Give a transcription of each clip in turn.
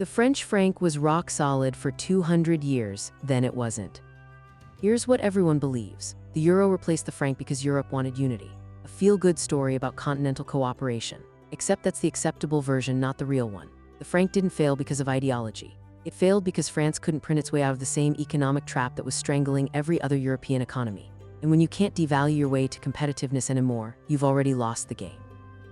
The French franc was rock solid for 200 years, then it wasn't. Here's what everyone believes. The euro replaced the franc because Europe wanted unity. A feel-good story about continental cooperation. Except that's the acceptable version, not the real one. The franc didn't fail because of ideology. It failed because France couldn't print its way out of the same economic trap that was strangling every other European economy. And when you can't devalue your way to competitiveness anymore, you've already lost the game.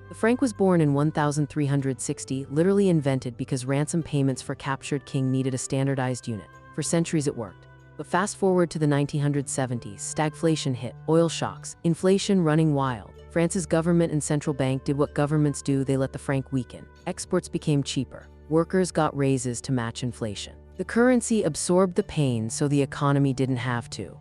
The franc was born in 1360, literally invented because ransom payments for captured king needed a standardized unit. For centuries it worked. But fast forward to the 1970s, stagflation hit, oil shocks, inflation running wild. France's government and central bank did what governments do, they let the franc weaken. Exports became cheaper. Workers got raises to match inflation. The currency absorbed the pain so the economy didn't have to.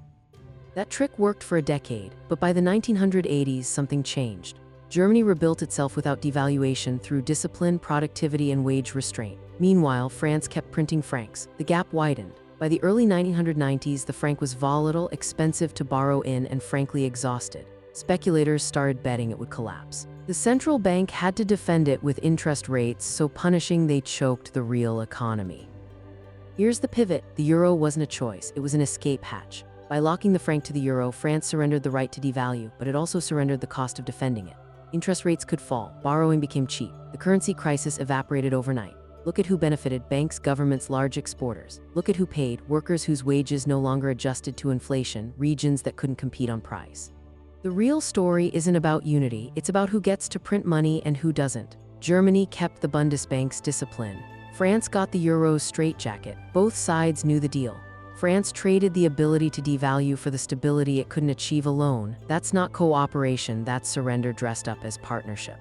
That trick worked for a decade, but by the 1980s something changed. Germany rebuilt itself without devaluation through discipline, productivity, and wage restraint. Meanwhile, France kept printing francs. The gap widened. By the early 1990s, the franc was volatile, expensive to borrow in, and frankly exhausted. Speculators started betting it would collapse. The central bank had to defend it with interest rates so punishing they choked the real economy. Here's the pivot. The euro wasn't a choice, it was an escape hatch. By locking the franc to the euro, France surrendered the right to devalue, but it also surrendered the cost of defending it. Interest rates could fall, borrowing became cheap. The currency crisis evaporated overnight. Look at who benefited: banks, governments, large exporters. Look at who paid: workers whose wages no longer adjusted to inflation, regions that couldn't compete on price. The real story isn't about unity, it's about who gets to print money and who doesn't. Germany kept the Bundesbank's discipline. France got the euro's straitjacket. Both sides knew the deal. France traded the ability to devalue for the stability it couldn't achieve alone. That's not cooperation, that's surrender dressed up as partnership.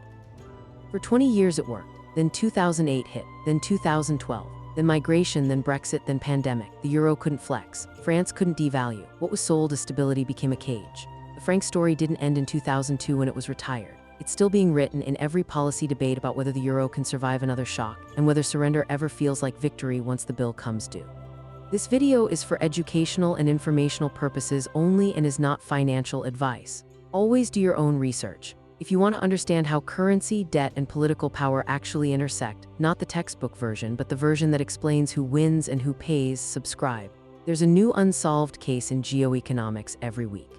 For 20 years it worked. Then 2008 hit, then 2012, then migration, then Brexit, then pandemic. The euro couldn't flex. France couldn't devalue. What was sold as stability became a cage. The franc story didn't end in 2002 when it was retired. It's still being written in every policy debate about whether the euro can survive another shock and whether surrender ever feels like victory once the bill comes due. This video is for educational and informational purposes only and is not financial advice. Always do your own research. If you want to understand how currency, debt, and political power actually intersect, not the textbook version, but the version that explains who wins and who pays, subscribe. There's a new unsolved case in geoeconomics every week.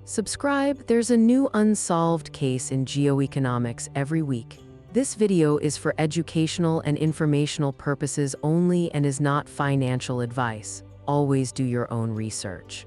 Subscribe, there's a new unsolved case in geoeconomics every week. This video is for educational and informational purposes only and is not financial advice. Always do your own research.